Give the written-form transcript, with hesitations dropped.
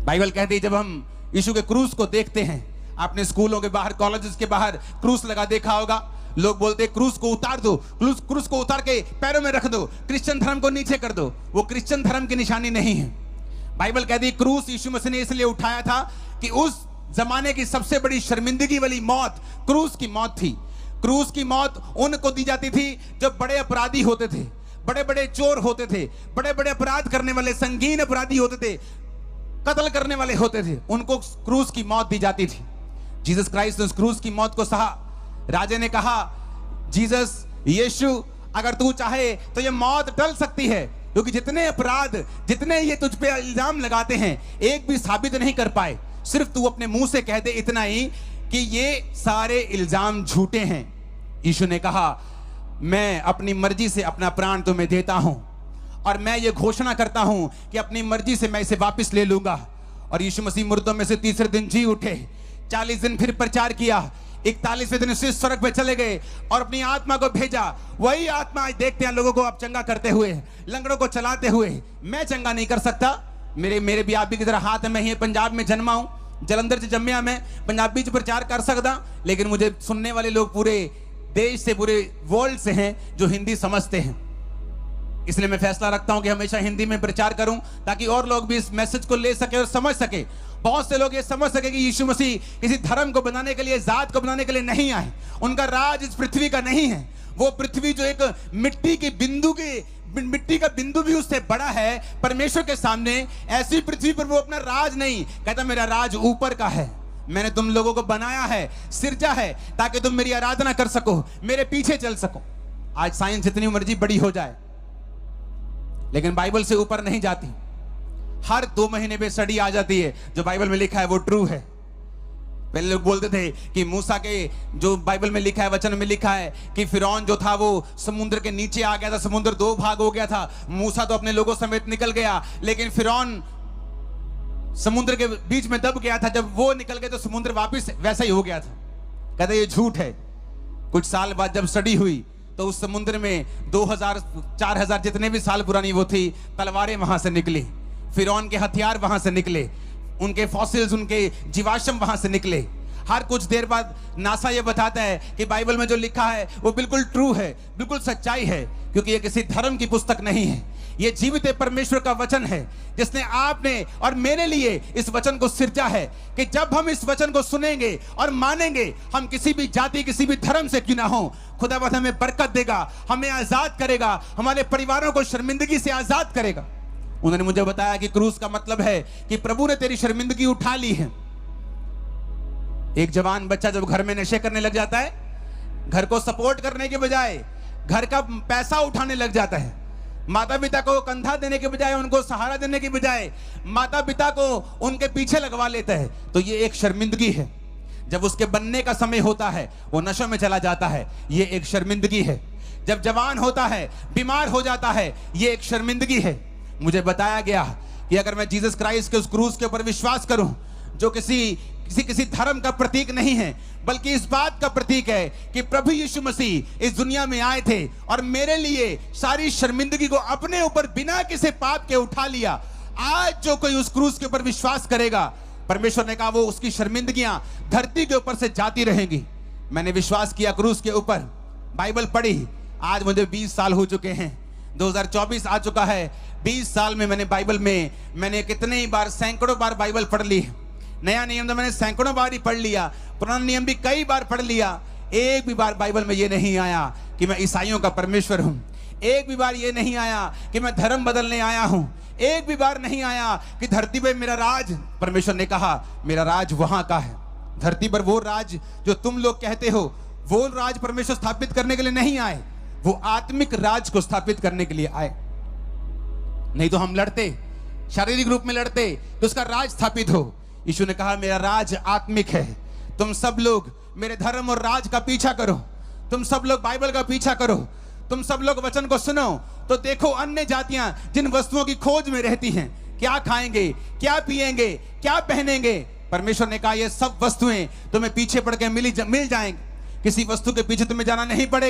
Bible कहती है जब हम यीशु के क्रूस को देखते हैं, आपने स्कूलों के बाहर, कॉलेजेस के बाहर क्रूस लगा देखा होगा। लोग बोलते हैं क्रूस को उतार दो, क्रूस को उतार के पैरों में रख दो, क्रिश्चियन धर्म को नीचे कर दो। वो क्रिश्चियन धर्म की निशानी नहीं है। बाइबल कहती है क्रूस यीशु मसीह ने इसलिए उठाया था कि उस जमाने की सबसे बड़ी शर्मिंदगी वाली मौत क्रूस की मौत थी। क्रूस की मौत उनको दी जाती थी जब बड़े अपराधी होते थे, बड़े बड़े चोर होते थे, बड़े बड़े अपराध करने वाले संगीन अपराधी होते थे, कत्ल करने वाले होते थे, उनको क्रूस की मौत दी जाती थी। जीसस क्राइस्ट ने उस क्रूस की मौत को सहा। राजे ने कहा, जीसस, यीशु, अगर तू चाहे तो ये मौत टल सकती है, क्योंकि जितने अपराध, जितने ये तुझ पे इल्जाम लगाते हैं, एक भी साबित नहीं कर पाए। सिर्फ तू अपने मुंह से कह दे इतना ही कि ये सारे इल्जाम झूठे हैं। यीशु ने कहा, मैं अपनी मर्जी से अपना प्राण तुम्हें देता हूं और मैं ये घोषणा करता हूं कि अपनी मर्जी से मैं इसे वापस ले लूंगा। और यीशु मसीह मुर्दों में से तीसरे दिन जी उठे, 40 दिन फिर प्रचार किया, 41वें दिन से स्वर्ग पे चले गए और अपनी आत्मा को भेजा। वही आत्मा आज देखते हैं लोगों को आप चंगा करते हुए, लंगड़ों को चलाते हुए। मैं चंगा नहीं कर सकता, मेरे भी आप भी की तरह हाथ में ही पंजाब में जन्मा हूं, जलंधर से जम्मिया, मैं पंजाबी च प्रचार कर सकता, लेकिन मुझे सुनने वाले लोग पूरे देश से, पूरे वर्ल्ड से हैं जो हिंदी समझते हैं। इसलिए मैं फैसला रखता हूं कि हमेशा हिंदी में प्रचार करूं ताकि और लोग भी इस मैसेज को ले सके और समझ सके। बहुत से लोग ये समझ सके कि यीशु मसीह किसी धर्म को बनाने के लिए, जात को बनाने के लिए नहीं आए। उनका राज इस पृथ्वी का नहीं है। वो पृथ्वी जो एक मिट्टी का बिंदु भी उससे बड़ा है परमेश्वर के सामने, ऐसी पृथ्वी पर वो अपना राज नहीं कहता, मेरा राज ऊपर का है। मैंने तुम लोगों को बनाया है, सिरजा है, ताकि तुम मेरी आराधना कर सको, मेरे पीछे चल सको। आज साइंस जितनी मर्जी बड़ी हो जाए, लेकिन बाइबल से ऊपर नहीं जाती। हर 2 महीने पे स्टडी आ जाती है, जो बाइबल में लिखा है वो ट्रू है। पहले लोग बोलते थे कि मूसा के जो बाइबल में लिखा है, वचन में लिखा है कि फिरौन जो था वो समुद्र के नीचे आ गया था, समुद्र 2 भाग हो गया था, मूसा तो अपने लोगों समेत निकल गया, लेकिन फिरौन समुद्र के बीच में दब गया था। जब वो निकल गए तो समुद्र वापस वैसा ही हो गया था। कहते ये झूठ है। कुछ साल बाद जब स्टडी हुई तो उस समुद्र में 2000 4000 जितने भी साल पुरानी वो थी, तलवारें वहां से निकली, फिरौन के हथियार वहां से निकले, उनके फॉसिल्स, उनके जीवाश्म वहां से निकले। हर कुछ देर बाद नासा ये बताता है कि बाइबल में जो लिखा है वो बिल्कुल ट्रू है, बिल्कुल सच्चाई है, क्योंकि ये किसी धर्म की पुस्तक नहीं है। ये जीवित परमेश्वर का वचन है, जिसने आपने और मेरे लिए इस वचन को सिरजा है कि जब हम इस वचन को सुनेंगे और मानेंगे, हम किसी भी जाति, किसी भी धर्म से क्यों ना हो, खुदावंद हमें बरकत देगा, हमें आजाद करेगा, हमारे परिवारों को शर्मिंदगी से आजाद करेगा। उन्होंने मुझे बताया कि क्रूस का मतलब है कि प्रभु ने तेरी शर्मिंदगी उठा ली है। एक जवान बच्चा जब घर में नशे करने लग जाता है, घर को सपोर्ट करने के बजाय घर का पैसा उठाने लग जाता है, माता पिता को कंधा देने के बजाय, उनको सहारा देने के बजाय माता पिता को उनके पीछे लगवा लेता है, तो ये एक शर्मिंदगी है। जब उसके बनने का समय होता है वो नशों में चला जाता है, ये एक शर्मिंदगी है। जब जवान होता है, बीमार हो जाता है, ये एक शर्मिंदगी है। मुझे बताया गया कि अगर मैं जीसस क्राइस्ट के उस क्रूस के ऊपर विश्वास करूं, जो किसी धर्म का प्रतीक नहीं है, बल्कि इस बात का प्रतीक है कि प्रभु यीशु मसीह इस दुनिया में आए थे और मेरे लिए सारी शर्मिंदगी को अपने ऊपर बिना किसी पाप के उठा लिया। आज जो कोई उस क्रूस के ऊपर विश्वास करेगा, परमेश्वर ने कहा वो उसकी शर्मिंदगियां धरती के ऊपर से जाती रहेंगी। मैंने विश्वास किया क्रूस के ऊपर, बाइबल पढ़ी, आज मुझे 20 साल हो चुके हैं, 2024 आ चुका है। 20 साल में मैंने कितने ही बार, सैकड़ों बार बाइबल पढ़ ली। नया नियम तो मैंने सैकड़ों बार ही पढ़ लिया, पुराना नियम भी कई बार पढ़ लिया। एक भी बार बाइबल में ये नहीं आया कि मैं ईसाइयों का परमेश्वर हूं। एक भी बार ये नहीं आया कि मैं धर्म बदलने आया हूं। एक भी बार नहीं आया कि धरती पे मेरा राज, परमेश्वर ने कहा मेरा राज वहां का है। धरती पर वो राज जो तुम लोग कहते हो, वो राज परमेश्वर स्थापित करने के लिए नहीं आए, वो आत्मिक राज को स्थापित करने के लिए आए। नहीं तो हम लड़ते, शारीरिक रूप में लड़ते तो उसका राज स्थापित हो। यीशु ने कहा मेरा राज आत्मिक है। तुम सब लोग मेरे धर्म और राज का पीछा करो, तुम सब लोग बाइबल का पीछा करो, तुम सब लोग वचन को सुनो, तो देखो अन्य जातियां जिन वस्तुओं की खोज में रहती हैं, क्या खाएंगे, क्या पिएंगे, क्या पहनेंगे, परमेश्वर ने कहा ये सब वस्तुएं तुम्हें पीछे पड़ के मिल जाएंगी। किसी वस्तु के पीछे तुम्हें जाना नहीं पड़ेगा।